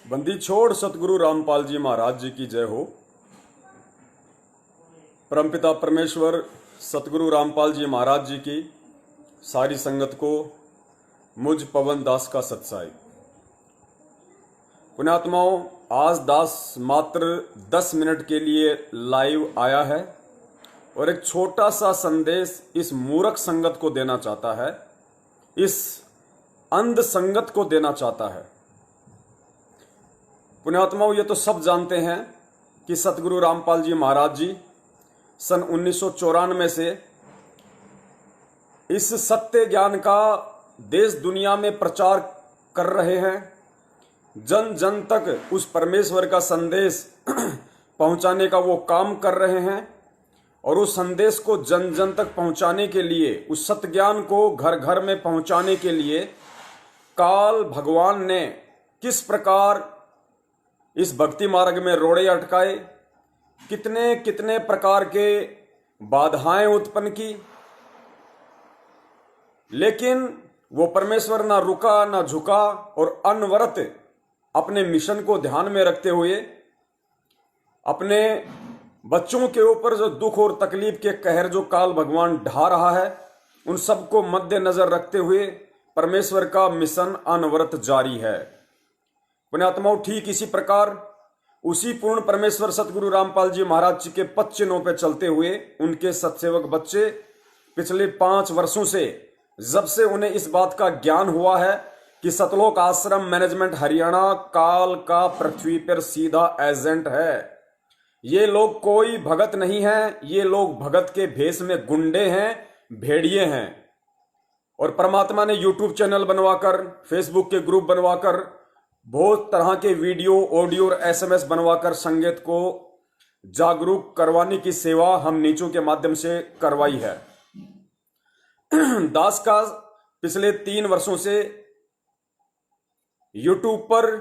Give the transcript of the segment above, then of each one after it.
बंदी छोड़ सतगुरु रामपाल जी महाराज जी की जय हो। परमपिता परमेश्वर सतगुरु रामपाल जी महाराज जी की सारी संगत को मुझ पवन दास का सत्साई। पुण्यात्माओं, आज दास मात्र 10 मिनट के लिए लाइव आया है और एक छोटा सा संदेश इस मूर्ख संगत को देना चाहता है, इस अंध संगत को देना चाहता है। पुण्यात्माओं, ये तो सब जानते हैं कि सतगुरु रामपाल जी महाराज जी सन 1994 से इस सत्य ज्ञान का देश दुनिया में प्रचार कर रहे हैं। जन जन तक उस परमेश्वर का संदेश पहुंचाने का वो काम कर रहे हैं और उस संदेश को जन जन तक पहुंचाने के लिए, उस सत्य ज्ञान को घर घर में पहुंचाने के लिए काल भगवान ने किस प्रकार इस भक्ति मार्ग में रोड़े अटकाए, कितने कितने प्रकार के बाधाएं उत्पन्न की, लेकिन वो परमेश्वर ना रुका ना झुका और अनवरत अपने मिशन को ध्यान में रखते हुए अपने बच्चों के ऊपर जो दुख और तकलीफ के कहर जो काल भगवान ढा रहा है, उन सबको मद्देनजर रखते हुए परमेश्वर का मिशन अनवरत जारी है। पुण्यात्माओं, ठीक इसी प्रकार उसी पूर्ण परमेश्वर सतगुरु रामपाल जी महाराज जी के पद चिन्हों पर चलते हुए उनके सत्सेवक बच्चे पिछले 5 वर्षों से, जब से उन्हें इस बात का ज्ञान हुआ है कि सतलोक आश्रम मैनेजमेंट हरियाणा काल का पृथ्वी पर सीधा एजेंट है, ये लोग कोई भगत नहीं है, ये लोग भगत के भेष में गुंडे हैं, भेड़िए हैं। और परमात्मा ने यूट्यूब चैनल बनवाकर, फेसबुक के ग्रुप बनवाकर, बहुत तरह के वीडियो, ऑडियो और एसएमएस बनवाकर संगत को जागरूक करवाने की सेवा हम नीचों के माध्यम से करवाई है। दास का पिछले 3 वर्षों से यूट्यूब पर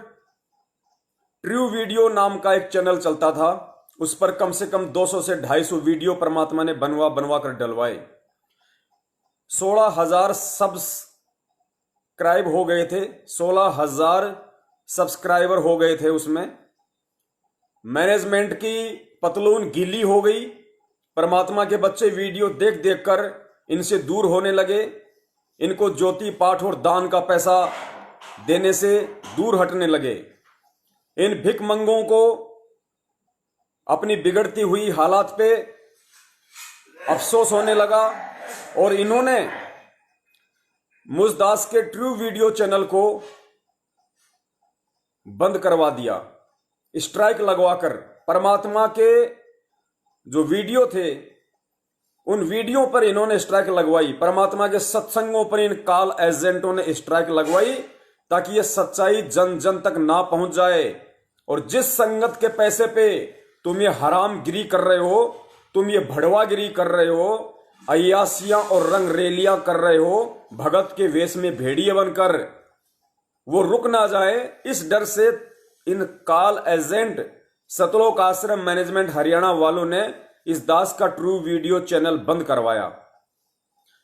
ट्रू वीडियो नाम का एक चैनल चलता था। उस पर कम से कम 200 से 250 वीडियो परमात्मा ने बनवा कर डलवाए। 16,000 सब्सक्राइब हो गए थे, 16,000 सब्सक्राइबर हो गए थे। उसमें मैनेजमेंट की पतलून गीली हो गई। परमात्मा के बच्चे वीडियो देख देख कर इनसे दूर होने लगे, इनको ज्योति पाठ और दान का पैसा देने से दूर हटने लगे। इन भिखमंगों को अपनी बिगड़ती हुई हालात पे अफसोस होने लगा और इन्होंने मुझ दास के ट्रू वीडियो चैनल को बंद करवा दिया, स्ट्राइक लगवाकर। परमात्मा के जो वीडियो थे उन वीडियो पर इन्होंने स्ट्राइक लगवाई, परमात्मा के सत्संगों पर इन काल एजेंटों ने स्ट्राइक लगवाई ताकि ये सच्चाई जन जन तक ना पहुंच जाए। और जिस संगत के पैसे पे तुम ये हरामगिरी कर रहे हो, तुम ये भड़वागिरी कर रहे हो, अय्यासियां और रंग रेलियां कर रहे हो, भगत के वेश में भेड़िए बनकर, वो रुक ना जाए, इस डर से इन काल एजेंट सतलोक आश्रम मैनेजमेंट हरियाणा वालों ने इस दास का ट्रू वीडियो चैनल बंद करवाया।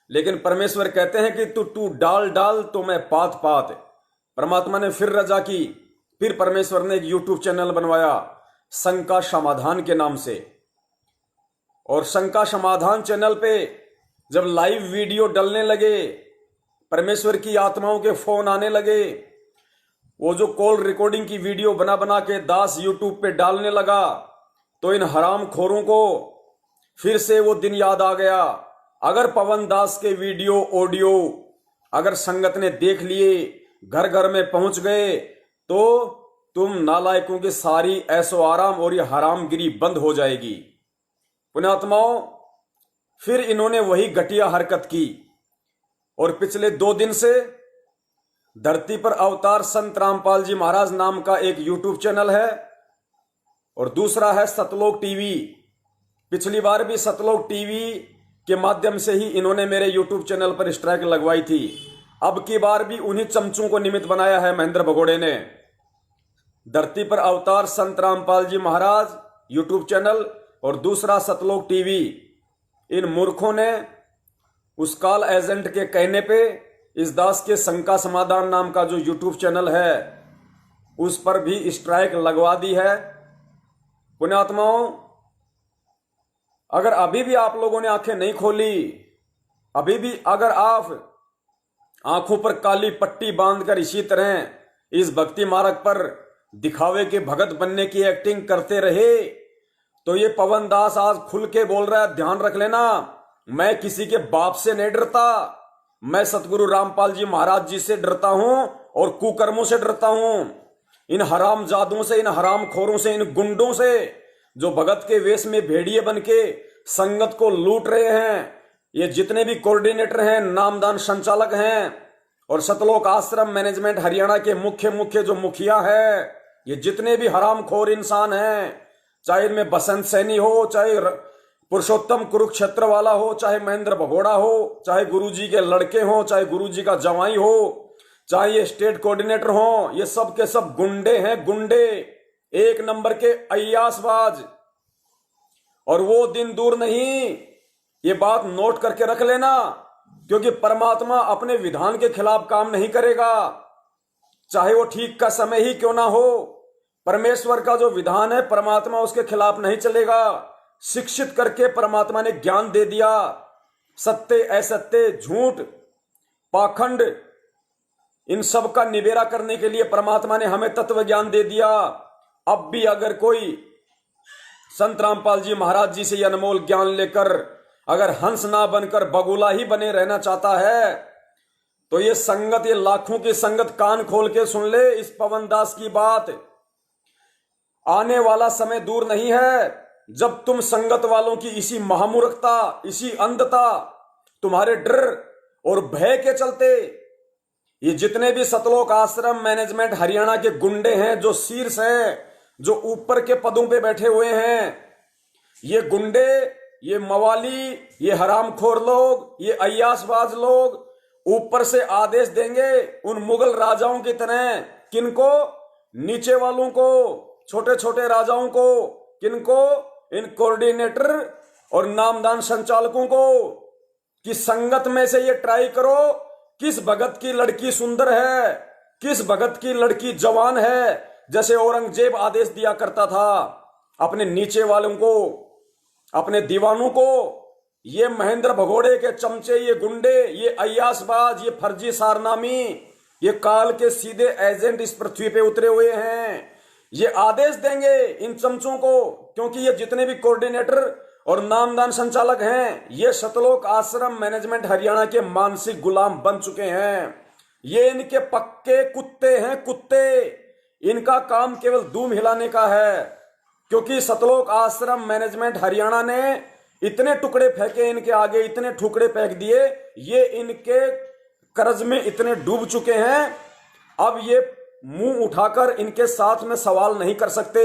लेकिन परमेश्वर कहते हैं कि तू डाल डाल तो मैं पात पात। परमात्मा ने फिर रजा की, फिर परमेश्वर ने एक यूट्यूब चैनल बनवाया शंका समाधान के नाम से। और शंका समाधान चैनल पे जब लाइव वीडियो डलने लगे, परमेश्वर की आत्माओं के फोन आने लगे, वो जो कॉल रिकॉर्डिंग की वीडियो बना बना के दास यूट्यूब पे डालने लगा, तो इन हराम खोरों को फिर से वो दिन याद आ गया। अगर पवन दास के वीडियो ऑडियो अगर संगत ने देख लिए, घर घर में पहुंच गए, तो तुम नालायकों की सारी ऐसो आराम और ये हरामगिरी बंद हो जाएगी। पुण्यात्माओं, फिर इन्होंने वही घटिया हरकत की और पिछले 2 दिन से धरती पर अवतार संत रामपाल जी महाराज नाम का एक यूट्यूब चैनल है और दूसरा है सतलोक टीवी। पिछली बार भी सतलोक टीवी के माध्यम से ही इन्होंने मेरे यूट्यूब चैनल पर स्ट्राइक लगवाई थी। अब की बार भी उन्हीं चमचों को निमित्त बनाया है महेंद्र भगोड़े ने। धरती पर अवतार संत रामपाल जी महाराज यूट्यूब चैनल और दूसरा सतलोक टीवी, इन मूर्खों ने उस काल एजेंट के कहने पे इस दास के शंका समाधान नाम का जो यूट्यूब चैनल है उस पर भी स्ट्राइक लगवा दी है। पुण्यात्माओं, अगर अभी भी आप लोगों ने आंखें नहीं खोली, अभी भी अगर आप आंखों पर काली पट्टी बांधकर इसी तरह इस भक्ति मार्ग पर दिखावे के भगत बनने की एक्टिंग करते रहे, तो ये पवन दास आज खुल के बोल रहा है, ध्यान रख लेना, मैं किसी के बाप से नहीं डरता, मैं सतगुरु रामपाल जी महाराज जी से डरता हूं और कुकर्मों से डरता हूं, इन हराम जादुओं से, इन हराम खोरों से, इन गुंडों से जो भगत के वेश में भेड़िए बन के संगत को लूट रहे हैं। ये जितने भी कोऑर्डिनेटर हैं, नामदान संचालक हैं और सतलोक आश्रम मैनेजमेंट हरियाणा के मुख्य जो मुखिया है, ये जितने भी हरामखोर इंसान हैं, चाहे इनमें बसंत सैनी हो, चाहे पुरुषोत्तम कुरुक्षेत्र वाला हो, चाहे महेंद्र भगोड़ा हो, चाहे गुरुजी के लड़के हो, चाहे गुरुजी का जवाई हो, चाहे ये स्टेट कोऑर्डिनेटर हो, ये सब के सब गुंडे हैं, गुंडे, एक नंबर के अय्यासबाज। और वो दिन दूर नहीं, ये बात नोट करके रख लेना, क्योंकि परमात्मा अपने विधान के खिलाफ काम नहीं करेगा, चाहे वो ठीक का समय ही क्यों ना हो। परमेश्वर का जो विधान है, परमात्मा उसके खिलाफ नहीं चलेगा। शिक्षित करके परमात्मा ने ज्ञान दे दिया, सत्य असत्य, झूठ, पाखंड, इन सब का निबेरा करने के लिए परमात्मा ने हमें तत्व ज्ञान दे दिया। अब भी अगर कोई संत रामपाल जी महाराज जी से ये अनमोल ज्ञान लेकर अगर हंस ना बनकर बगुला ही बने रहना चाहता है, तो ये संगत, ये लाखों की संगत कान खोल के सुन ले इस पवन दास की बात। आने वाला समय दूर नहीं है जब तुम संगत वालों की इसी महामूर्खता, इसी अंधता, तुम्हारे डर और भय के चलते ये जितने भी सतलोक आश्रम मैनेजमेंट हरियाणा के गुंडे हैं, जो शीर्ष हैं, जो ऊपर के पदों पे बैठे हुए हैं, ये गुंडे, ये मवाली, ये हरामखोर लोग, ये अय्यासबाज लोग ऊपर से आदेश देंगे उन मुगल राजाओं की तरह। किनको? नीचे वालों को, छोटे छोटे राजाओं को। किनको? इन कोऑर्डिनेटर और नामदान संचालकों को, कि संगत में से ये ट्राई करो, किस भगत की लड़की सुंदर है, किस भगत की लड़की जवान है। जैसे औरंगजेब आदेश दिया करता था अपने नीचे वालों को, अपने दीवानों को, ये महेंद्र भगोड़े के चमचे, ये गुंडे, ये अय्यासबाज, ये फर्जी सारनामी, ये काल के सीधे एजेंट इस पृथ्वी पे उतरे हुए हैं। ये आदेश देंगे इन चमचों को, क्योंकि ये जितने भी कोऑर्डिनेटर और नामदान संचालक हैं, ये सतलोक आश्रम मैनेजमेंट हरियाणा के मानसिक गुलाम बन चुके हैं। ये इनके पक्के कुत्ते हैं, कुत्ते। इनका काम केवल दूम हिलाने का है, क्योंकि सतलोक आश्रम मैनेजमेंट हरियाणा ने इतने टुकड़े फेंके इनके आगे, इतने टुकड़े फेंक दिए, ये इनके कर्ज में इतने डूब चुके हैं, अब ये मुंह उठाकर इनके साथ में सवाल नहीं कर सकते।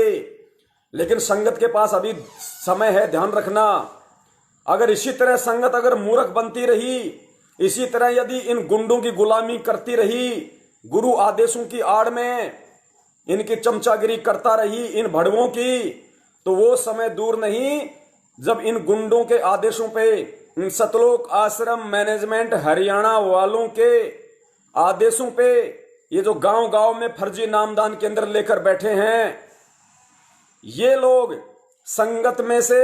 लेकिन संगत के पास अभी समय है, ध्यान रखना। अगर इसी तरह संगत अगर मूर्ख बनती रही, इसी तरह यदि इन गुंडों की गुलामी करती रही, गुरु आदेशों की आड़ में इनकी चमचागिरी करता रही, इन भड़वों की, तो वो समय दूर नहीं जब इन गुंडों के आदेशों पे, इन सतलोक आश्रम मैनेजमेंट हरियाणा वालों के आदेशों पे, ये जो गांव गांव में फर्जी नामदान केंद्र लेकर बैठे हैं, ये लोग संगत में से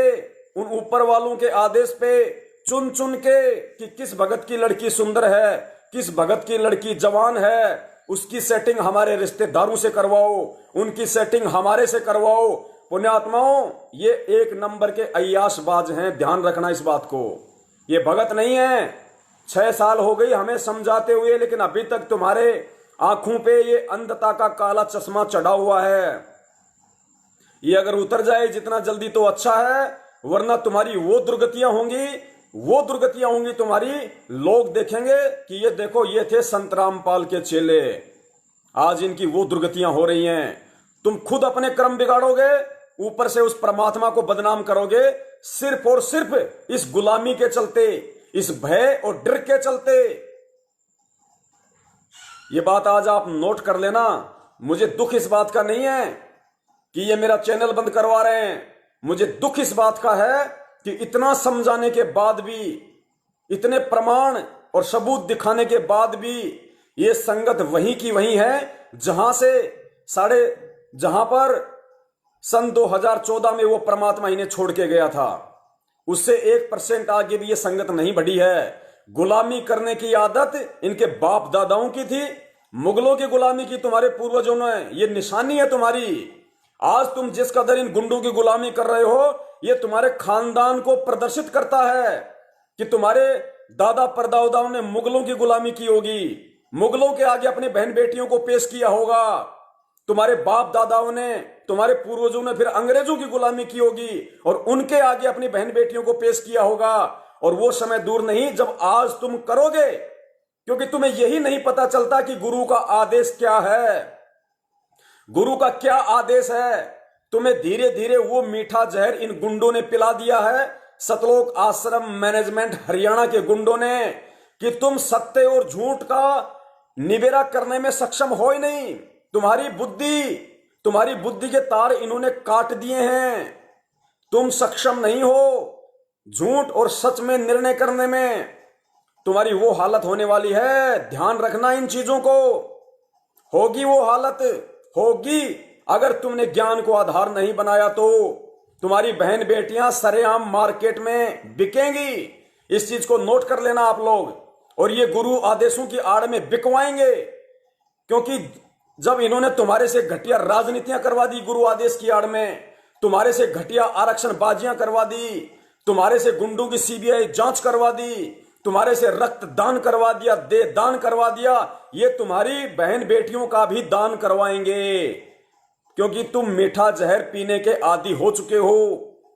उन ऊपर वालों के आदेश पे चुन चुन के कि किस भगत की लड़की सुंदर है, किस भगत की लड़की जवान है, उसकी सेटिंग हमारे रिश्तेदारों से करवाओ, उनकी सेटिंग हमारे से करवाओ। पुण्यात्माओं, ये एक नंबर के अय्यासबाज हैं, ध्यान रखना इस बात को। ये भगत नहीं है। 6 साल हो गई हमें समझाते हुए, लेकिन अभी तक तुम्हारे आंखों पे ये अंधता का काला चश्मा चढ़ा हुआ है। ये अगर उतर जाए जितना जल्दी तो अच्छा है, वरना तुम्हारी वो दुर्गतियां होंगी तुम्हारी। लोग देखेंगे कि ये देखो, ये थे संत रामपाल के चेले, आज इनकी वो दुर्गतियां हो रही हैं। तुम खुद अपने कर्म बिगाड़ोगे, ऊपर से उस परमात्मा को बदनाम करोगे, सिर्फ और सिर्फ इस गुलामी के चलते, इस भय और डर के चलते। ये बात आज आप नोट कर लेना। मुझे दुख इस बात का नहीं है कि ये मेरा चैनल बंद करवा रहे हैं, मुझे दुख इस बात का है कि इतना समझाने के बाद भी, इतने प्रमाण और सबूत दिखाने के बाद भी, ये संगत वहीं की वहीं है जहां से साढ़े जहां पर सन 2014 में वो परमात्मा इन्हें छोड़ के गया था, उससे 1% आगे भी ये संगत नहीं बढ़ी है। गुलामी करने की आदत इनके बाप दादाओं की थी, मुगलों की गुलामी की तुम्हारे पूर्वजों ने, ये निशानी है तुम्हारी। आज तुम जिस कदर इन गुंडों की गुलामी कर रहे हो, ये तुम्हारे खानदान को प्रदर्शित करता है कि तुम्हारे दादा परदादाओं ने मुगलों की गुलामी की होगी, मुगलों के आगे अपनी बहन बेटियों को पेश किया होगा, तुम्हारे बाप दादाओं ने, तुम्हारे पूर्वजों ने फिर अंग्रेजों की गुलामी की होगी और उनके आगे अपनी बहन बेटियों को पेश किया होगा। और वो समय दूर नहीं जब आज तुम करोगे, क्योंकि तुम्हें यही नहीं पता चलता कि गुरु का आदेश क्या है, गुरु का क्या आदेश है। तुम्हें धीरे धीरे वो मीठा जहर इन गुंडों ने पिला दिया है, सतलोक आश्रम मैनेजमेंट हरियाणा के गुंडों ने, कि तुम सत्य और झूठ का निबेरा करने में सक्षम हो ही नहीं। तुम्हारी बुद्धि के तार इन्होंने काट दिए हैं। तुम सक्षम नहीं हो झूठ और सच में निर्णय करने में। तुम्हारी वो हालत होने वाली है, ध्यान रखना इन चीजों को। होगी वो हालत, होगी अगर तुमने ज्ञान को आधार नहीं बनाया तो। तुम्हारी बहन बेटियां सरेआम मार्केट में बिकेंगी, इस चीज को नोट कर लेना आप लोग। और ये गुरु आदेशों की आड़ में बिकवाएंगे, क्योंकि जब इन्होंने तुम्हारे से घटिया राजनीतियां करवा दी, गुरु आदेश की आड़ में तुम्हारे से घटिया आरक्षण बाजियां करवा दी, तुम्हारे से गुंडों की सीबीआई जांच करवा दी, तुम्हारे से रक्त दान करवा दिया, देह दान करवा दिया, ये तुम्हारी बहन बेटियों का भी दान करवाएंगे, क्योंकि तुम मीठा जहर पीने के आदी हो चुके हो।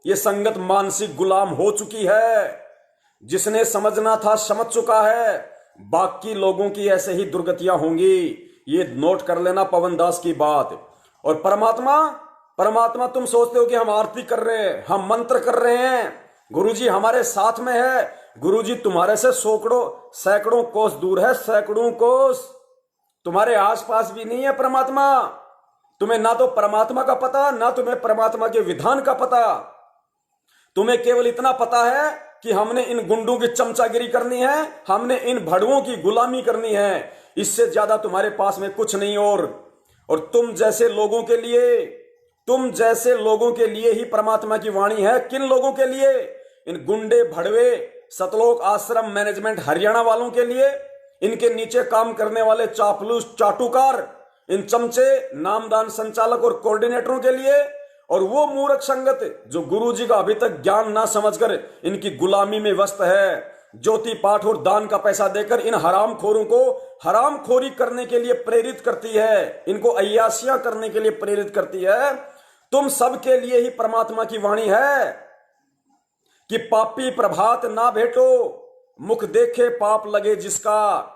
ये संगत मानसिक गुलाम हो चुकी है। जिसने समझना था समझ चुका है, बाकी लोगों की ऐसे ही दुर्गतियां होंगी। ये नोट कर लेना पवन दास की बात। और परमात्मा तुम सोचते हो कि हम आरती कर रहे हैं, हम मंत्र कर रहे हैं, गुरुजी हमारे साथ में है। गुरुजी तुम्हारे से सैकड़ों कोस दूर है, सैकड़ों कोस, तुम्हारे आसपास भी नहीं है परमात्मा। तुम्हें ना तो परमात्मा का पता, ना तुम्हें परमात्मा के विधान का पता। तुम्हें केवल इतना पता है कि हमने इन गुंडों की चमचागिरी करनी है, हमने इन भड़ुओं की गुलामी करनी है। इससे ज्यादा तुम्हारे पास में कुछ नहीं। और तुम जैसे लोगों के लिए ही परमात्मा की वाणी है। किन लोगों के लिए? इन गुंडे भड़वे सतलोक आश्रम मैनेजमेंट हरियाणा वालों के लिए, इनके नीचे काम करने वाले चापलूस चाटुकार, इन चमचे नामदान संचालक और कोऑर्डिनेटरों के लिए, और वो मूर्ख संगत जो गुरुजी का अभी तक ज्ञान ना समझकर इनकी गुलामी में व्यस्त है, ज्योति पाठ और दान का पैसा देकर इन हरामखोरों को हरामखोरी करने के लिए प्रेरित करती है, इनको अय्यासियां करने के लिए प्रेरित करती है। तुम सब के लिए ही परमात्मा की वाणी है कि पापी प्रभात ना भेटो, मुख देखे पाप लगे जिसका।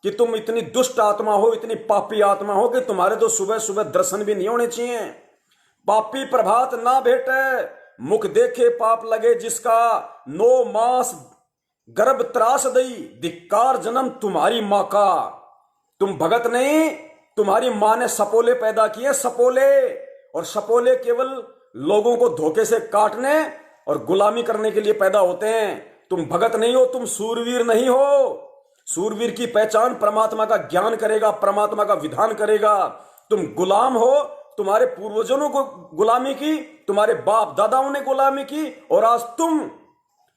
कि तुम इतनी दुष्ट आत्मा हो, इतनी पापी आत्मा हो कि तुम्हारे तो सुबह सुबह दर्शन भी नहीं होने चाहिए। पापी प्रभात ना भेटे, मुख देखे पाप लगे जिसका, 9 मास गर्भ त्रास दई, धिक्कार जन्म तुम्हारी मां का। तुम भगत नहीं, तुम्हारी मां ने सपोले पैदा किए, सपोले। और सपोले केवल लोगों को धोखे से काटने और गुलामी करने के लिए पैदा होते हैं। तुम भगत नहीं हो, तुम सूरवीर नहीं हो। सूरवीर की पहचान परमात्मा का ज्ञान करेगा, परमात्मा का विधान करेगा। तुम गुलाम हो, तुम्हारे पूर्वजों ने गुलामी की, तुम्हारे बाप दादाओं ने गुलामी की, और आज तुम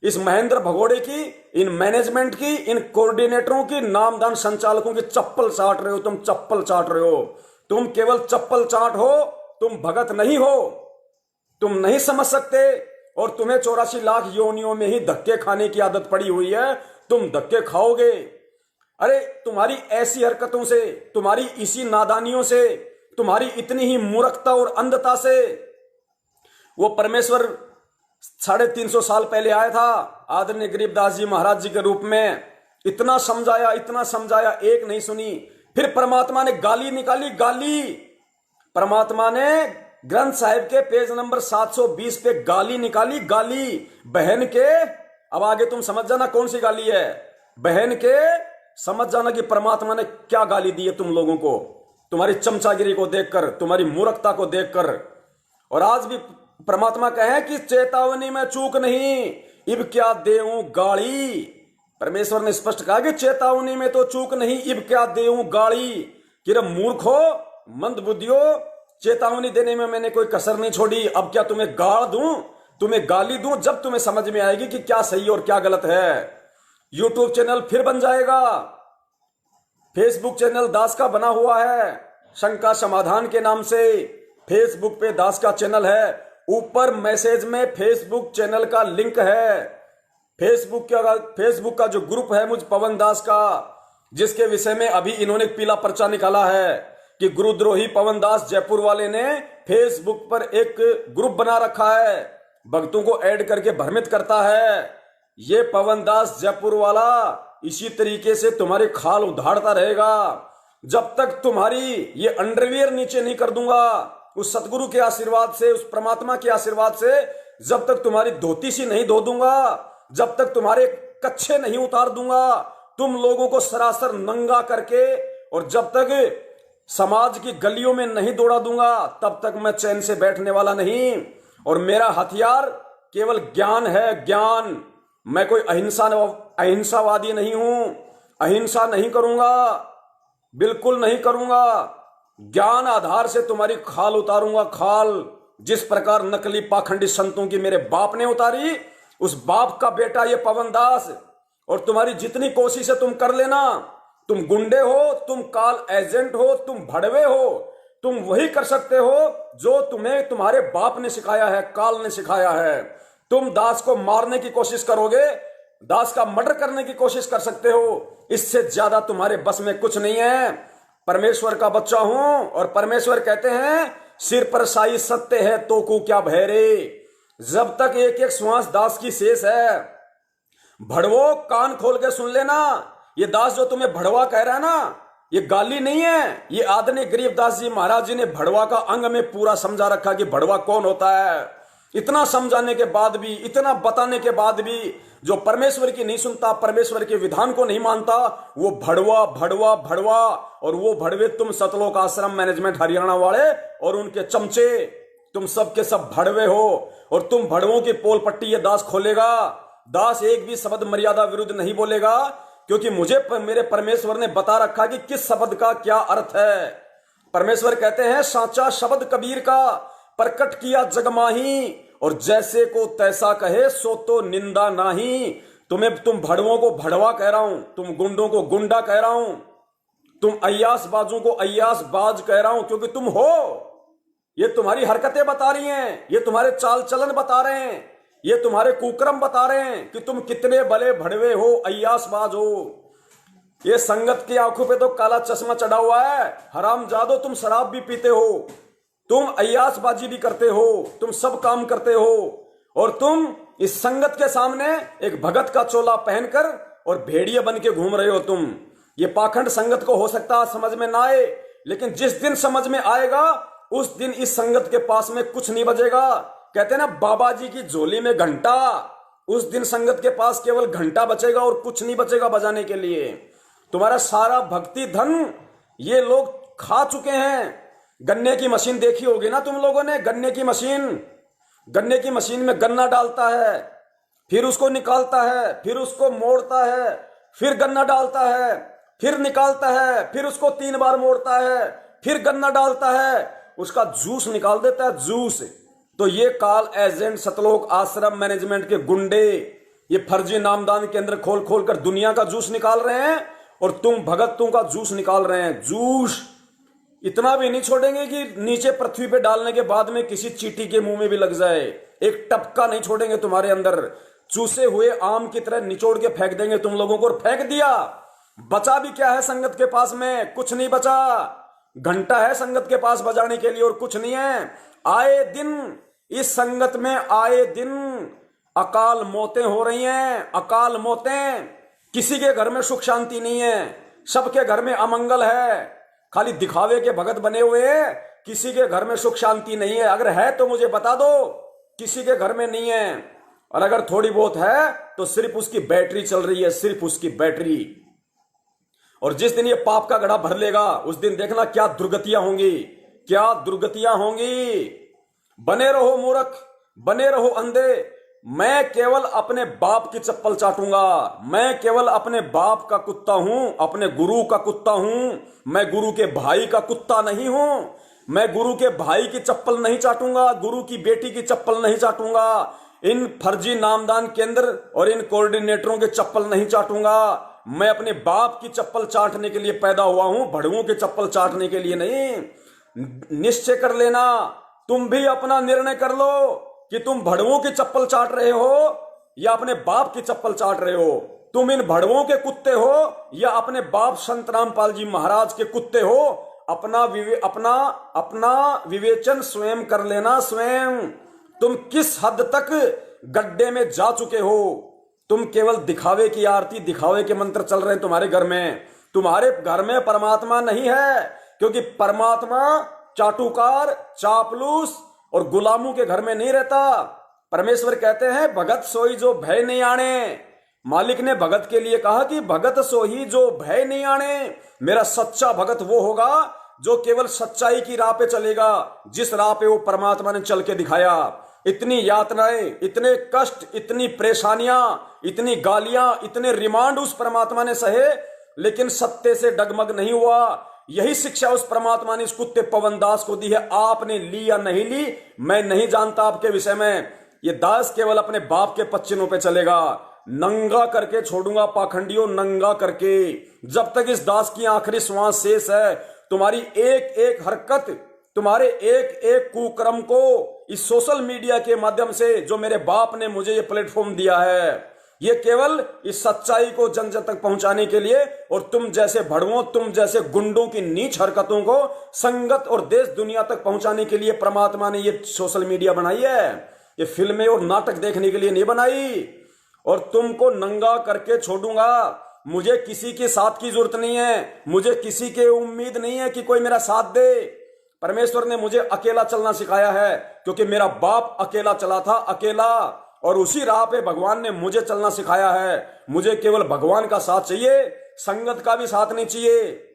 इस महेंद्र भगोड़े की, इन मैनेजमेंट की, इन कोऑर्डिनेटरों की, नामदान संचालकों की चप्पल चाट रहे हो। तुम चप्पल चाट रहे हो, तुम केवल चप्पल चाट हो, तुम भगत नहीं हो। तुम नहीं समझ सकते, और तुम्हें 84 लाख योनियों में ही धक्के खाने की आदत पड़ी हुई है। तुम धक्के खाओगे। अरे तुम्हारी ऐसी हरकतों से, तुम्हारी इसी नादानियों से, तुम्हारी इतनी ही मूर्खता और अंधता से वो परमेश्वर 350 साल पहले आया था, आदरणीय गरीबदास जी महाराज जी के रूप में। इतना समझाया, इतना समझाया, एक नहीं सुनी। फिर परमात्मा ने गाली निकाली, गाली। परमात्मा ने ग्रंथ साहिब के पेज नंबर 720 पे गाली निकाली, गाली बहन के। अब आगे तुम समझ जाना कौन सी गाली है। बहन के समझ जाना कि परमात्मा ने क्या गाली दी है तुम लोगों को, तुम्हारी चमचागिरी को देखकर, तुम्हारी मूर्खता को देखकर। और आज भी परमात्मा कहे कि चेतावनी में चूक नहीं, इब क्या देऊं गाली। परमेश्वर ने स्पष्ट कहा कि चेतावनी में तो चूक नहीं, इब क्या देऊं गाली। कि रे मूर्खो, मंद बुद्धियो, चेतावनी देने में मैंने कोई कसर नहीं छोड़ी। अब क्या तुम्हें गाड़ दूं, तुम्हें गाली दूं, जब तुम्हें समझ में आएगी कि क्या सही और क्या गलत है। यूट्यूब चैनल फिर बन जाएगा, फेसबुक चैनल दास का बना हुआ है, शंका समाधान के नाम से फेसबुक पे दास का चैनल है। ऊपर मैसेज में फेसबुक चैनल का लिंक है, फेसबुक का जो ग्रुप है मुझ पवन दास का, जिसके विषय में अभी इन्होंने पीला पर्चा निकाला है कि गुरुद्रोही पवन दास जयपुर वाले ने फेसबुक पर एक ग्रुप बना रखा है, भक्तों को ऐड करके भ्रमित करता है। ये पवन दास जयपुर वाला इसी तरीके से तुम्हारी खाल उधाड़ता रहेगा जब तक तुम्हारी ये अंडरवियर नीचे नहीं कर दूंगा उस सतगुरु के आशीर्वाद से, उस परमात्मा के आशीर्वाद से। जब तक तुम्हारी धोती सी नहीं धो दूंगा, जब तक तुम्हारे कच्छे नहीं उतार दूंगा, तुम लोगों को सरासर नंगा करके, और जब तक समाज की गलियों में नहीं दौड़ा दूंगा, तब तक मैं चैन से बैठने वाला नहीं। और मेरा हथियार केवल ज्ञान है, ज्ञान। मैं कोई अहिंसावादी नहीं हूं, अहिंसा नहीं करूंगा, बिल्कुल नहीं करूंगा। ज्ञान आधार से तुम्हारी खाल उतारूंगा, खाल। जिस प्रकार नकली पाखंडी संतों की मेरे बाप ने उतारी, उस बाप का बेटा ये पवन दास। और तुम्हारी जितनी कोशिश है तुम कर लेना। तुम गुंडे हो, तुम काल एजेंट हो, तुम भड़वे हो, तुम वही कर सकते हो जो तुम्हें तुम्हारे बाप ने सिखाया है, काल ने सिखाया है। तुम दास को मारने की कोशिश करोगे, दास का मर्डर करने की कोशिश कर सकते हो, इससे ज्यादा तुम्हारे बस में कुछ नहीं है। परमेश्वर का बच्चा हूं, और परमेश्वर कहते हैं सिर पर साई सत्य है तो को क्या भैरे। जब तक एक एक श्वास दास की शेष है, भड़वो कान खोल के सुन लेना। ये दास जो तुम्हें भड़वा कह रहा है ना, ये गाली नहीं है। ये आदरणीय गरीबदास जी महाराज जी ने भड़वा का अंग में पूरा समझा रखा कि भड़वा कौन होता है। इतना समझाने के बाद भी, इतना बताने के बाद भी जो परमेश्वर की नहीं सुनता, परमेश्वर के विधान को नहीं मानता, वो भड़वा भड़वा भड़वा। और वो भड़वे तुम सतलोक आश्रम मैनेजमेंट हरियाणा वाले और उनके चमचे, तुम सब के सब भड़वे हो। और तुम भड़वों की पोल पट्टी ये दास खोलेगा। दास एक भी शब्द मर्यादा विरुद्ध नहीं बोलेगा, क्योंकि मुझे मेरे परमेश्वर ने बता रखा कि किस शब्द का क्या अर्थ है। परमेश्वर कहते हैं साचा शब्द कबीर का प्रकट किया जगमाही, और जैसे को तैसा कहे सो तो निंदा नाही। तुम भड़वों को भड़वा कह रहा हूं, तुम गुंडों को गुंडा कह रहा हूं, तुम अय्यास बाजों को अय्यास बाज कह रहा हूं, क्योंकि तुम हो। ये तुम्हारी हरकतें बता रही हैं, ये तुम्हारे चाल चलन बता रहे हैं, ये तुम्हारे कुक्रम बता रहे हैं कि तुम कितने भले भड़वे हो, अय्यासबाज हो। ये संगत की आंखों पे तो काला चश्मा चढ़ा हुआ है। हरामजादो, तुम शराब भी पीते हो, तुम अय्यासबाजी भी करते हो, तुम सब काम करते हो, और तुम इस संगत के सामने एक भगत का चोला पहनकर और भेड़िए बन के घूम रहे हो। तुम ये पाखंड संगत को हो सकता समझ में ना आए, लेकिन जिस दिन समझ में आएगा उस दिन इस संगत के पास में कुछ नहीं बचेगा। कहते हैं ना बाबा जी की झोली में घंटा, उस दिन संगत के पास केवल घंटा बचेगा और कुछ नहीं बचेगा बजाने के लिए। तुम्हारा सारा भक्ति धन ये लोग खा चुके हैं। गन्ने की मशीन देखी होगी ना तुम लोगों ने, गन्ने की मशीन में गन्ना डालता है, फिर उसको निकालता है, फिर उसको मोड़ता है, फिर गन्ना डालता है, फिर निकालता है, फिर उसको 3 बार मोड़ता है, फिर गन्ना डालता है, उसका जूस निकाल देता है, जूस। तो ये काल एजेंट सतलोक आश्रम मैनेजमेंट के गुंडे ये फर्जी नामदान केंद्र खोल खोल कर दुनिया का जूस निकाल रहे हैं, और तुम भगतों का जूस निकाल रहे हैं। जूस इतना भी नहीं छोड़ेंगे कि नीचे पृथ्वी पे डालने के बाद में किसी चींटी के मुंह में भी लग जाए। एक टपका नहीं छोड़ेंगे तुम्हारे अंदर, चूसे हुए आम की तरह निचोड़ के फेंक देंगे तुम लोगों को। और फेंक दिया, बचा भी क्या है संगत के पास में? कुछ नहीं बचा। घंटा है संगत के पास बजाने के लिए और कुछ नहीं है। आए दिन इस संगत में आए दिन अकाल मौतें हो रही हैं, अकाल मौतें। किसी के घर में सुख शांति नहीं है, सबके घर में अमंगल है। खाली दिखावे के भगत बने हुए हैं, किसी के घर में सुख शांति नहीं है। अगर है तो मुझे बता दो, किसी के घर में नहीं है। और अगर थोड़ी बहुत है तो सिर्फ उसकी बैटरी चल रही है, सिर्फ उसकी बैटरी। और जिस दिन ये पाप का गड्ढा भर लेगा उस दिन देखना क्या दुर्गतियां होंगी, क्या दुर्गतियां होंगी। बने रहो मूर्ख, बने रहो अंधे। मैं केवल अपने बाप की चप्पल चाटूंगा, मैं केवल अपने बाप का कुत्ता हूं, अपने गुरु का कुत्ता हूं। मैं गुरु के भाई का कुत्ता नहीं हूं। मैं गुरु के भाई की चप्पल नहीं चाटूंगा, गुरु की बेटी की चप्पल नहीं चाटूंगा, इन फर्जी नामदान केंद्र और इन कोऑर्डिनेटरों के चप्पल नहीं चाटूंगा। मैं अपने बाप की चप्पल चाटने के लिए पैदा हुआ हूं, भड़ुओं की चप्पल चाटने के लिए नहीं। निश्चय कर लेना, तुम भी अपना निर्णय कर लो कि तुम भड़ुओं की चप्पल चाट रहे हो या अपने बाप की चप्पल चाट रहे हो। तुम इन भड़ुओं के कुत्ते हो या अपने बाप संत रामपाल जी महाराज के कुत्ते हो। अपना विवेचन स्वयं कर लेना। स्वयं तुम किस हद तक गड्ढे में जा चुके हो। तुम केवल दिखावे की आरती, दिखावे के मंत्र चल रहे हैं तुम्हारे घर में। तुम्हारे घर में परमात्मा नहीं है, क्योंकि परमात्मा चाटुकार, चापलूस और गुलामों के घर में नहीं रहता। परमेश्वर कहते हैं भगत सोई जो भय नहीं आने। मालिक ने भगत के लिए कहा कि भगत सोही जो भय नहीं आने। मेरा सच्चा भगत वो होगा जो केवल सच्चाई की राह पे चलेगा, जिस राह पे वो परमात्मा ने चल के दिखाया। इतनी यातनाएं, इतने कष्ट, इतनी परेशानियां, इतनी गालियां, इतने रिमांड उस परमात्मा ने सहे, लेकिन सत्य से डगमग नहीं हुआ। यही शिक्षा उस परमात्मा ने इस कुत्ते पवन दास को दी है। आपने ली या नहीं ली मैं नहीं जानता आपके विषय में। ये दास केवल अपने बाप के पच्चिनों पे चलेगा। नंगा करके छोड़ूंगा पाखंडियों, नंगा करके। जब तक इस दास की आखिरी श्वास शेष है, तुम्हारी एक एक हरकत, तुम्हारे एक एक कुकर्म को इस सोशल मीडिया के माध्यम से, जो मेरे बाप ने मुझे ये प्लेटफॉर्म दिया है, ये केवल इस सच्चाई को जन जन तक पहुंचाने के लिए और तुम जैसे भड़वों, तुम जैसे गुंडों की नीच हरकतों को संगत और देश दुनिया तक पहुंचाने के लिए परमात्मा ने ये सोशल मीडिया बनाई है। ये फिल्में और नाटक देखने के लिए नहीं बनाई। और तुमको नंगा करके छोड़ूंगा। मुझे किसी के साथ की जरूरत नहीं है, मुझे किसी के उम्मीद नहीं है कि कोई मेरा साथ दे। परमेश्वर ने मुझे अकेला चलना सिखाया है, क्योंकि मेरा बाप अकेला चला था, अकेला। और उसी राह पे भगवान ने मुझे चलना सिखाया है। मुझे केवल भगवान का साथ चाहिए, संगत का भी साथ नहीं चाहिए,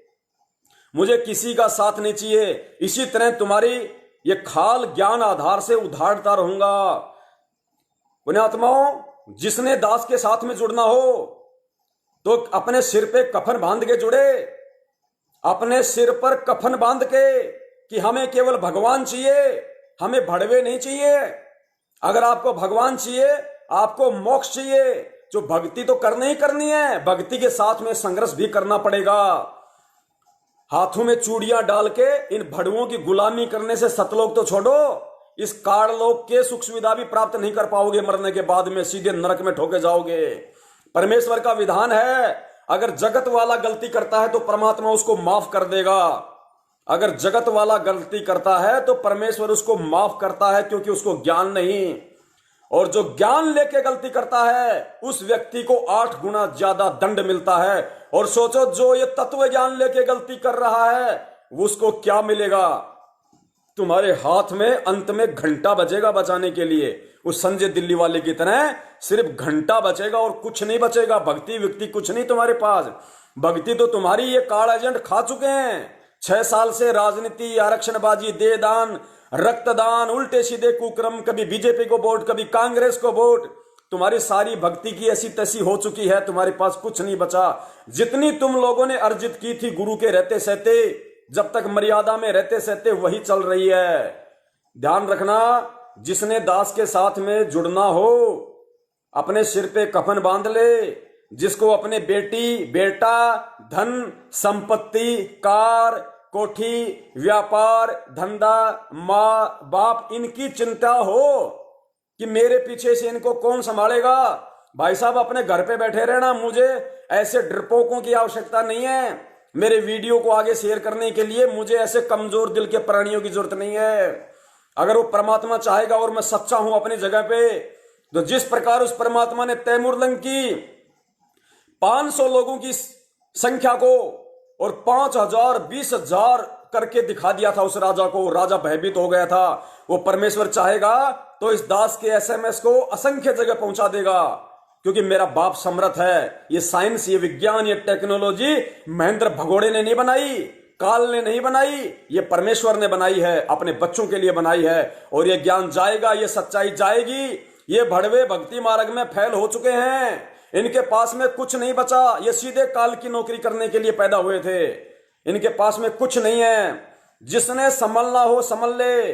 मुझे किसी का साथ नहीं चाहिए। इसी तरह तुम्हारी ये खाल ज्ञान आधार से उधारता रहूंगा। पुण्यात्माओं, जिसने दास के साथ में जुड़ना हो तो अपने सिर पे कफन बांध के जुड़े। अपने सिर पर कफन बांध के कि हमें केवल भगवान चाहिए, हमें भड़वे नहीं चाहिए। अगर आपको भगवान चाहिए, आपको मोक्ष चाहिए, जो भक्ति तो करनी ही करनी है, भक्ति के साथ में संघर्ष भी करना पड़ेगा। हाथों में चूड़ियां डाल के इन भड़वों की गुलामी करने से सतलोक तो छोड़ो, इस काड़लोक के सुख सुविधा भी प्राप्त नहीं कर पाओगे। मरने के बाद में सीधे नरक में ठोके जाओगे। परमेश्वर का विधान है, अगर जगत वाला गलती करता है तो परमात्मा उसको माफ कर देगा। अगर जगत वाला गलती करता है तो परमेश्वर उसको माफ करता है, क्योंकि उसको ज्ञान नहीं। और जो ज्ञान लेके गलती करता है उस व्यक्ति को 8 गुना ज्यादा दंड मिलता है। और सोचो, जो ये तत्व ज्ञान लेके गलती कर रहा है उसको क्या मिलेगा? तुम्हारे हाथ में अंत में घंटा बचेगा बचाने के लिए। उस संजय दिल्ली वाले की तरह सिर्फ घंटा बचेगा और कुछ नहीं बचेगा। भक्ति व्यक्ति कुछ नहीं तुम्हारे पास। भक्ति तो तुम्हारी ये कार्ड एजेंट खा चुके हैं। 6 साल से राजनीति, आरक्षणबाजी, दे दान, रक्तदान, उल्टे सीधे कुक्रम, कभी बीजेपी को वोट, कभी कांग्रेस को वोट। तुम्हारी सारी भक्ति की ऐसी तैसी हो चुकी है, तुम्हारे पास कुछ नहीं बचा। जितनी तुम लोगों ने अर्जित की थी गुरु के रहते सहते, जब तक मर्यादा में रहते सहते, वही चल रही है। ध्यान रखना, जिसने दास के साथ में जुड़ना हो अपने सिर पे कफन बांध ले। जिसको अपने बेटी, बेटा, धन, संपत्ति, कार, कोठी, व्यापार, धंधा, माँ बाप, इनकी चिंता हो कि मेरे पीछे से इनको कौन संभालेगा, भाई साहब अपने घर पे बैठे रहना। मुझे ऐसे डरपोकों की आवश्यकता नहीं है। मेरे वीडियो को आगे शेयर करने के लिए मुझे ऐसे कमजोर दिल के प्राणियों की जरूरत नहीं है। अगर वो परमात्मा चाहेगा और मैं सच्चा हूं अपनी जगह पे, तो जिस प्रकार उस परमात्मा ने तैमूरलंग की 500 लोगों की संख्या को और 5000, 20,000 करके दिखा दिया था उस राजा को, राजा भयभीत हो गया था। वो परमेश्वर चाहेगा तो इस दास के SMS को असंख्य जगह पहुंचा देगा, क्योंकि मेरा बाप समर्थ है। ये साइंस, ये विज्ञान, ये टेक्नोलॉजी महेंद्र भगोड़े ने नहीं बनाई, काल ने नहीं बनाई, ये परमेश्वर ने बनाई है, अपने बच्चों के लिए बनाई है। और ये ज्ञान जाएगा, ये सच्चाई जाएगी। ये भड़वे भक्ति मार्ग में फैल हो चुके हैं, इनके पास में कुछ नहीं बचा। ये सीधे काल की नौकरी करने के लिए पैदा हुए थे, इनके पास में कुछ नहीं है। जिसने संभलना हो संभल ले।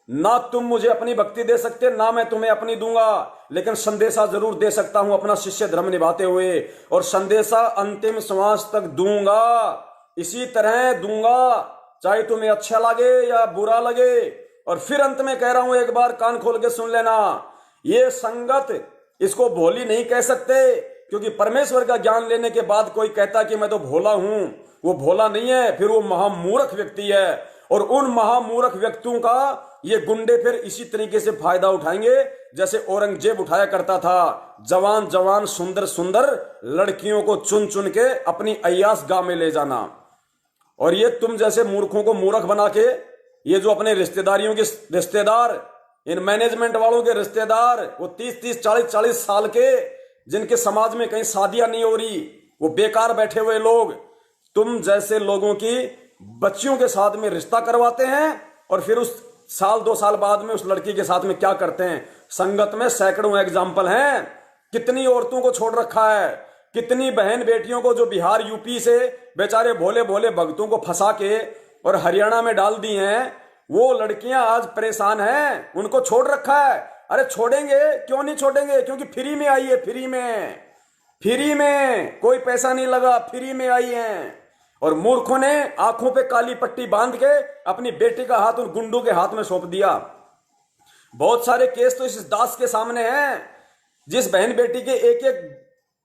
ना तुम मुझे अपनी भक्ति दे सकते, ना मैं तुम्हें अपनी दूंगा, लेकिन संदेशा जरूर दे सकता हूं अपना शिष्य धर्म निभाते हुए, और संदेशा अंतिम श्वास तक दूंगा। इसी तरह दूंगा, चाहे तुम्हें अच्छा लगे या बुरा लगे। और फिर अंत में कह रहा हूं, एक बार कान खोल के सुन लेना, ये संगत, इसको भोली नहीं कह सकते, क्योंकि परमेश्वर का ज्ञान लेने के बाद कोई कहता कि मैं तो भोला हूं, वो भोला नहीं है, फिर वो महामूर्ख व्यक्ति है। और उन महामूर्ख व्यक्तियों का ये गुंडे फिर इसी तरीके से फायदा उठाएंगे जैसे औरंगजेब उठाया करता था। जवान जवान सुंदर सुंदर लड़कियों को चुन चुन के अपनी अय्यास गांव में ले जाना। और ये तुम जैसे मूर्खों को मूर्ख बना के, ये जो अपने रिश्तेदारियों के रिश्तेदार, इन मैनेजमेंट वालों के रिश्तेदार, वो 30-30, 40-40 साल के, जिनके समाज में कहीं शादियां नहीं हो रही, वो बेकार बैठे हुए लोग, तुम जैसे लोगों की बच्चियों के साथ में रिश्ता करवाते हैं, और फिर उस साल 2 साल बाद में उस लड़की के साथ में क्या करते हैं। संगत में सैकड़ों एग्जाम्पल हैं। कितनी औरतों को छोड़ रखा है, कितनी बहन बेटियों को जो बिहार यूपी से बेचारे भोले भोले भक्तों को फंसा के और हरियाणा में डाल दी हैं, वो लड़कियां आज परेशान हैं, उनको छोड़ रखा है। अरे छोड़ेंगे, क्यों नहीं छोड़ेंगे, क्योंकि फ्री में आई है, फ्री में कोई पैसा नहीं लगा, फ्री में आई है। और मूर्खों ने आंखों पे काली पट्टी बांध के अपनी बेटी का हाथ उन गुंडों के हाथ में सौंप दिया। बहुत सारे केस तो इस दास के सामने हैं, जिस बहन बेटी के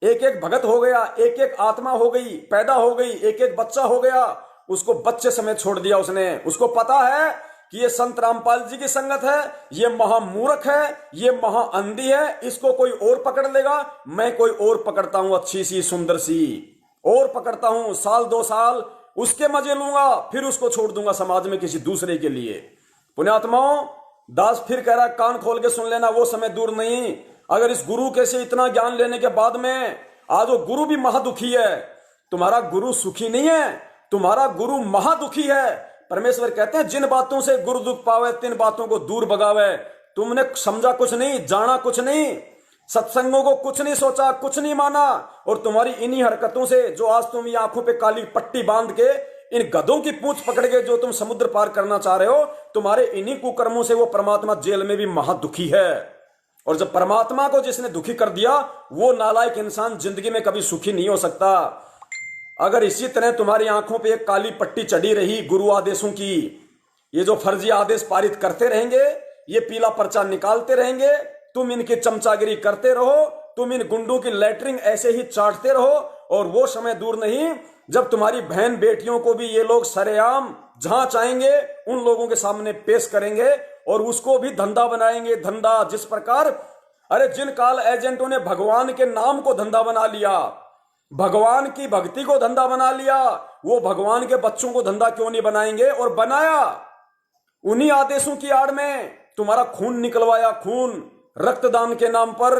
एक एक भगत हो गया, एक एक आत्मा हो गई, पैदा हो गई, एक एक बच्चा हो गया, उसको बच्चे समेत छोड़ दिया उसने। उसको पता है कि ये संत रामपाल जी की संगत है, ये महामूर्ख है, ये महाअंधी है, इसको कोई और पकड़ लेगा, मैं कोई और पकड़ता हूं, अच्छी सी सुंदर सी और पकड़ता हूं, साल 2 साल उसके मजे लूंगा, फिर उसको छोड़ दूंगा समाज में किसी दूसरे के लिए। पुण्यात्माओं, दास फिर कह रहा, कान खोल के सुन लेना, वो समय दूर नहीं। अगर इस गुरु के से इतना ज्ञान लेने के बाद में आज वो गुरु भी महादुखी है। तुम्हारा गुरु सुखी नहीं है, तुम्हारा गुरु महादुखी है। परमेश्वर कहते हैं, जिन बातों से गुरु दुख पावे, तिन बातों को दूर भगावे। तुमने समझा कुछ नहीं, जाना कुछ नहीं, सत्संगों को कुछ नहीं सोचा, कुछ नहीं माना, और तुम्हारी इन्हीं हरकतों से जो आज तुम ये आंखों पे काली पट्टी बांध के इन गधों की पूंछ पकड़ के जो तुम समुद्र पार करना चाह रहे हो, तुम्हारे इन्हीं कुकर्मों से वो परमात्मा जेल में भी महादुखी है। और जब परमात्मा को जिसने दुखी कर दिया, वो नालायक इंसान जिंदगी में कभी सुखी नहीं हो सकता। अगर इसी तरह तुम्हारी आंखों पे एक काली पट्टी चढ़ी रही गुरु आदेशों की, ये जो फर्जी आदेश पारित करते रहेंगे, ये पीला पर्चा निकालते रहेंगे, तुम इनकी चमचागिरी करते रहो, तुम इन गुंडों की लेटरिंग ऐसे ही चाटते रहो, और वो समय दूर नहीं जब तुम्हारी बहन बेटियों को भी ये लोग सरेआम जहां चाहेंगे उन लोगों के सामने पेश करेंगे, और उसको भी धंधा बनाएंगे। धंधा जिस प्रकार, अरे जिन काल एजेंटों ने भगवान के नाम को धंधा बना लिया, भगवान की भक्ति को धंधा बना लिया, वो भगवान के बच्चों को धंधा क्यों नहीं बनाएंगे। और बनाया, उन्हीं आदेशों की आड़ में तुम्हारा खून निकलवाया, खून रक्तदान के नाम पर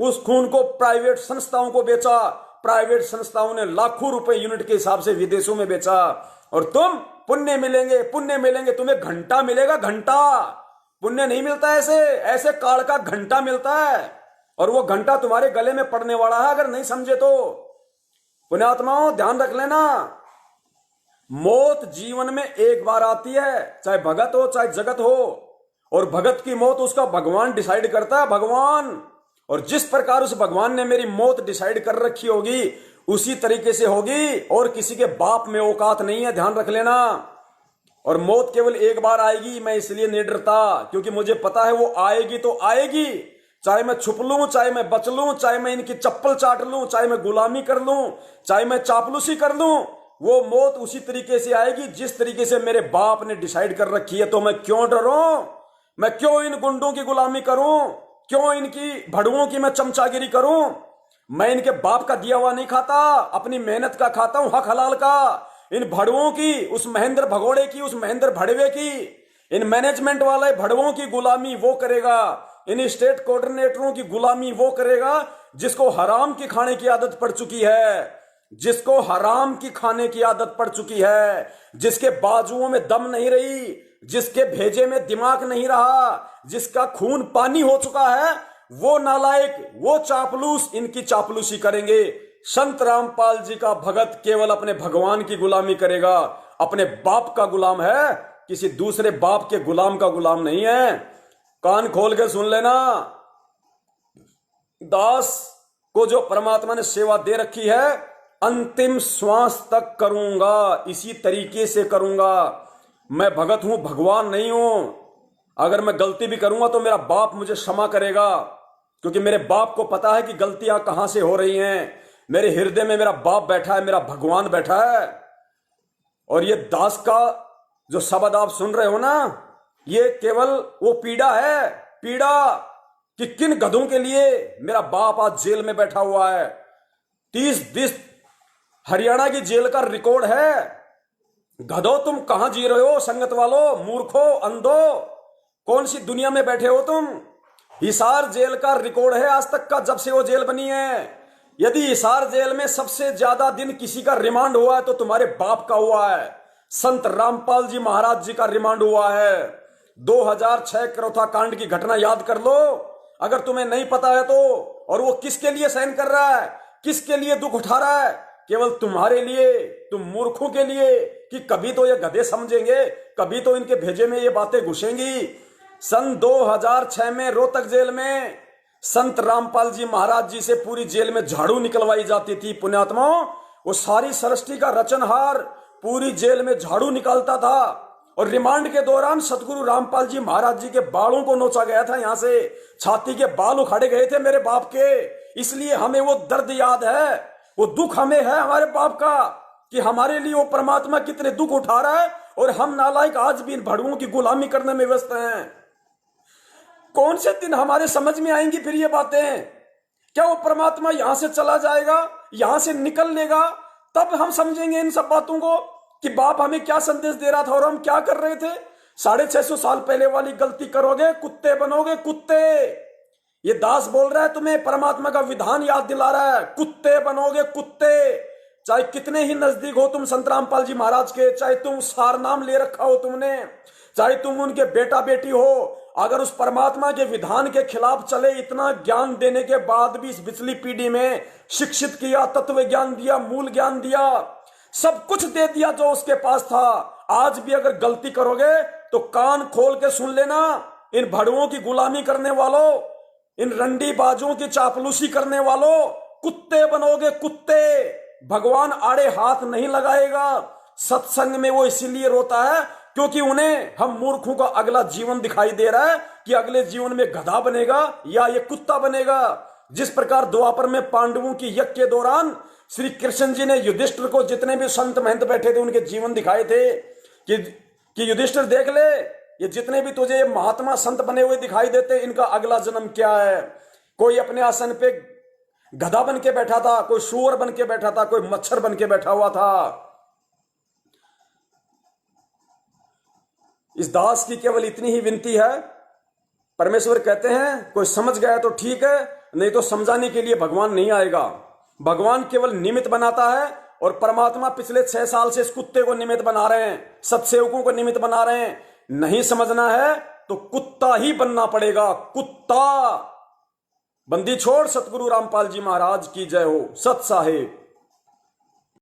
उस खून को प्राइवेट संस्थाओं को बेचा, प्राइवेट संस्थाओं ने लाखों रुपए यूनिट के हिसाब से विदेशों में बेचा, और तुम पुण्य मिलेंगे, पुण्य मिलेंगे, तुम्हें घंटा मिलेगा, घंटा। पुण्य नहीं मिलता ऐसे, ऐसे काल का घंटा मिलता है, और वो घंटा तुम्हारे गले में पड़ने वाला है अगर नहीं समझे तो। पुण्यात्माओं, ध्यान रख लेना, मौत जीवन में एक बार आती है, चाहे भगत हो चाहे जगत हो, और भगत की मौत उसका भगवान डिसाइड करता है, भगवान। और जिस प्रकार उस भगवान ने मेरी मौत डिसाइड कर रखी होगी उसी तरीके से होगी, और किसी के बाप में औकात नहीं है, ध्यान रख लेना। और मौत केवल एक बार आएगी, मैं इसलिए नहीं डरता, क्योंकि मुझे पता है वो आएगी तो आएगी, चाहे मैं छुप लूं, चाहे मैं बच लूं, चाहे मैं इनकी चप्पल चाट लूं, चाहे मैं गुलामी कर लूं, चाहे मैं चापलूसी कर लूं, वो मौत उसी तरीके से आएगी जिस तरीके से मेरे बाप ने डिसाइड कर रखी है। तो मैं क्यों डरूं, मैं क्यों इन गुंडों की गुलामी करूं, क्यों इनकी भड़ुओं की मैं चमचागिरी करूं। मैं इनके बाप का दिया हुआ नहीं खाता, अपनी मेहनत का खाता हूं, हक हलाल का। इन भड़ुओं की, उस महेंद्र भगोड़े की, उस महेंद्र भड़वे की, इन मैनेजमेंट वाले भड़वों की गुलामी वो करेगा, इन स्टेट कोऑर्डिनेटरों की गुलामी वो करेगा जिसको हराम की खाने की आदत पड़ चुकी है, जिसको हराम की खाने की आदत पड़ चुकी है, जिसके बाजुओं में दम नहीं रही, जिसके भेजे में दिमाग नहीं रहा, जिसका खून पानी हो चुका है, वो नालायक, वो चापलूस इनकी चापलूसी करेंगे। संत रामपाल जी का भगत केवल अपने भगवान की गुलामी करेगा, अपने बाप का गुलाम है किसी दूसरे बाप के गुलाम का गुलाम नहीं है। कान खोल के सुन लेना, दास को जो परमात्मा ने सेवा दे रखी है, अंतिम श्वास तक करूंगा, इसी तरीके से करूंगा। मैं भगत हूं, भगवान नहीं हूं। अगर मैं गलती भी करूंगा तो मेरा बाप मुझे क्षमा करेगा, क्योंकि मेरे बाप को पता है कि गलतियां कहां से हो रही हैं। मेरे हृदय में मेरा बाप बैठा है, मेरा भगवान बैठा है। और ये दास का जो शब्द आप सुन रहे हो ना, ये केवल वो पीड़ा है, पीड़ा कि किन गधों के लिए मेरा बाप आज जेल में बैठा हुआ है। 30 दिन हरियाणा की जेल का रिकॉर्ड है। गधो, तुम कहां जी रहे हो? संगत वालों, मूर्खो, अंधो, कौन सी दुनिया में बैठे हो तुम? हिसार जेल का रिकॉर्ड है आज तक का, जब से वो जेल बनी है। यदि हिसार जेल में सबसे ज्यादा दिन किसी का रिमांड हुआ है तो तुम्हारे बाप का हुआ है। संत रामपाल जी महाराज जी का रिमांड हुआ है। 2006 करौथा कांड की घटना याद कर लो, अगर तुम्हें नहीं पता है तो। और वो किसके लिए सहन कर रहा है, किसके लिए दुख उठा रहा है? केवल तुम्हारे लिए, तुम मूर्खों के लिए, कि कभी तो ये गधे समझेंगे, कभी तो इनके भेजे में ये बातें घुसेंगी। सन 2006 में रोहतक जेल में संत रामपाल जी महाराज जी से पूरी जेल में झाड़ू निकलवाई जाती थी। पुण्यात्माओं, वो सारी सृष्टि का रचनहार पूरी जेल में झाड़ू निकालता था। और रिमांड के दौरान सतगुरु रामपाल जी महाराज जी के बालों को नोचा गया था, यहां से छाती के बाल उखाड़े गए थे मेरे बाप के। इसलिए हमें वो दर्द याद है, वो दुख हमें है हमारे बाप का, कि हमारे लिए वो परमात्मा कितने दुख उठा रहा है, और हम नालायक आज भी इन भड़ुओं की गुलामी करने में व्यस्त हैं। कौन से दिन हमारे समझ में आएंगी फिर ये बातें? क्या वो परमात्मा यहां से चला जाएगा, यहां से निकल लेगा, तब हम समझेंगे इन सब बातों को कि बाप हमें क्या संदेश दे रहा था और हम क्या कर रहे थे। 650 साल पहले वाली गलती करोगे, कुत्ते बनोगे, कुत्ते। ये दास बोल रहा है तुम्हें, परमात्मा का विधान याद दिला रहा है, कुत्ते बनोगे, कुत्ते। चाहे कितने ही नजदीक हो तुम संत रामपाल जी महाराज के, चाहे तुम सार नाम ले रखा हो तुमने, चाहे तुम उनके बेटा बेटी हो, अगर उस परमात्मा के विधान के खिलाफ चले, इतना ज्ञान देने के बाद भी इस पिछली पीढ़ी में शिक्षित किया, तत्व ज्ञान दिया, मूल ज्ञान दिया, सब कुछ दे दिया जो उसके पास था, आज भी अगर गलती करोगे तो कान खोल के सुन लेना, इन भड़ुओं की गुलामी करने वालों, इन रंडी बाजों की चापलूसी करने वालों, कुत्ते बनोगे, कुत्ते। भगवान आड़े हाथ नहीं लगाएगा। सत्संग में वो इसीलिए रोता है क्योंकि उन्हें हम मूर्खों का अगला जीवन दिखाई दे रहा है, कि अगले जीवन में गधा बनेगा या ये कुत्ता बनेगा। जिस प्रकार द्वापर में पांडवों की यज्ञ के दौरान श्री कृष्ण जी ने युधिष्ठिर को, जितने भी संत महंत बैठे थे, उनके जीवन दिखाए थे कि युधिष्ठिर देख ले, ये जितने भी तुझे ये महात्मा संत बने हुए दिखाई देते, इनका अगला जन्म क्या है। कोई अपने आसन पे गधा बन के बैठा था, कोई सूअर बन के बैठा था, कोई मच्छर बन के बैठा हुआ था। इस दास की केवल इतनी ही विनती है। परमेश्वर कहते हैं कोई समझ गया तो ठीक है, नहीं तो समझाने के लिए भगवान नहीं आएगा। भगवान केवल निमित्त बनाता है, और परमात्मा पिछले 6 साल से इस कुत्ते को निमित्त बना रहे हैं, सत्सेवकों को निमित्त बना रहे हैं। नहीं समझना है तो कुत्ता ही बनना पड़ेगा, कुत्ता। बंदी छोड़। सतगुरु रामपाल जी महाराज की जय हो। सत साहेब।